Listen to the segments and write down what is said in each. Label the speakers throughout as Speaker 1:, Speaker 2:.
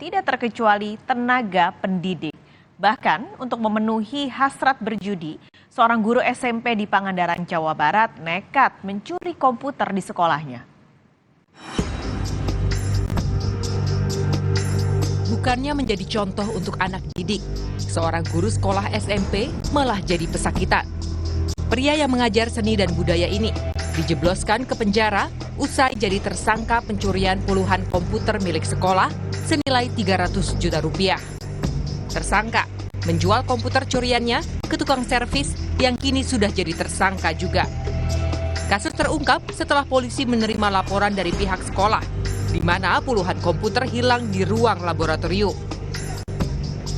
Speaker 1: tidak terkecuali tenaga pendidik. Bahkan untuk memenuhi hasrat berjudi, seorang guru SMP di Pangandaran, Jawa Barat nekat mencuri komputer di sekolahnya.
Speaker 2: Bukannya menjadi contoh untuk anak didik, seorang guru sekolah SMP malah jadi pesakitan. Pria yang mengajar seni dan budaya ini dijebloskan ke penjara usai jadi tersangka pencurian puluhan komputer milik sekolah senilai 300 juta rupiah. Tersangka menjual komputer curiannya ke tukang servis yang kini sudah jadi tersangka juga. Kasus terungkap setelah polisi menerima laporan dari pihak sekolah, di mana puluhan komputer hilang di ruang laboratorium.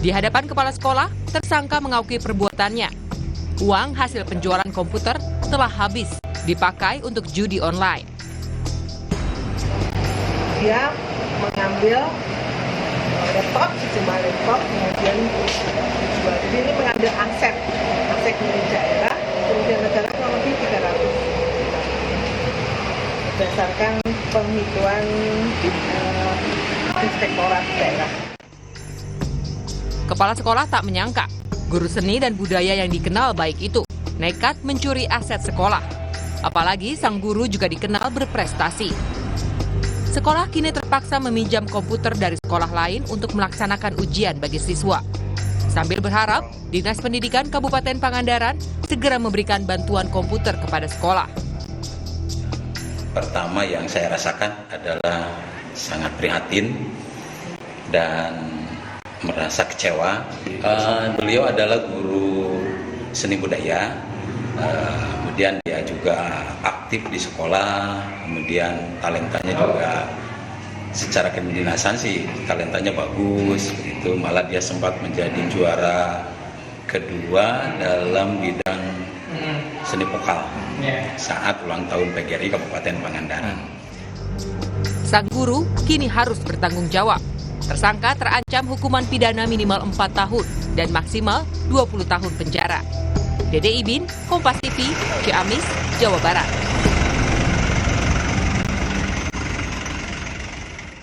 Speaker 2: Di hadapan kepala sekolah, tersangka mengakui perbuatannya. Uang hasil penjualan komputer telah habis dipakai untuk judi online.
Speaker 3: Dia mengambil laptop, sejumlah laptop, kemudian dijual. Jadi ini mengambil aset milik daerah, kemudian negara kurang lebih 300 berdasarkan penghitungan inspektorat daerah.
Speaker 2: Kepala sekolah tak menyangka guru seni dan budaya yang dikenal baik itu nekat mencuri aset sekolah. Apalagi sang guru juga dikenal berprestasi. Sekolah kini terpaksa meminjam komputer dari sekolah lain untuk melaksanakan ujian bagi siswa. Sambil berharap Dinas Pendidikan Kabupaten Pangandaran segera memberikan bantuan komputer kepada sekolah.
Speaker 4: Pertama yang saya rasakan adalah sangat prihatin dan merasa kecewa. Beliau adalah guru seni budaya, kemudian dia juga aktif di sekolah, kemudian talentanya juga secara kedinasan sih talentanya bagus, begitu. Malah dia sempat menjadi juara kedua dalam bidang seni vokal saat ulang tahun PGRI Kabupaten Pangandaran.
Speaker 2: Sang guru kini harus bertanggung jawab. Tersangka terancam hukuman pidana minimal 4 tahun dan maksimal 20 tahun penjara. Dede Ibin, Kompas TV, Ciamis, Jawa Barat.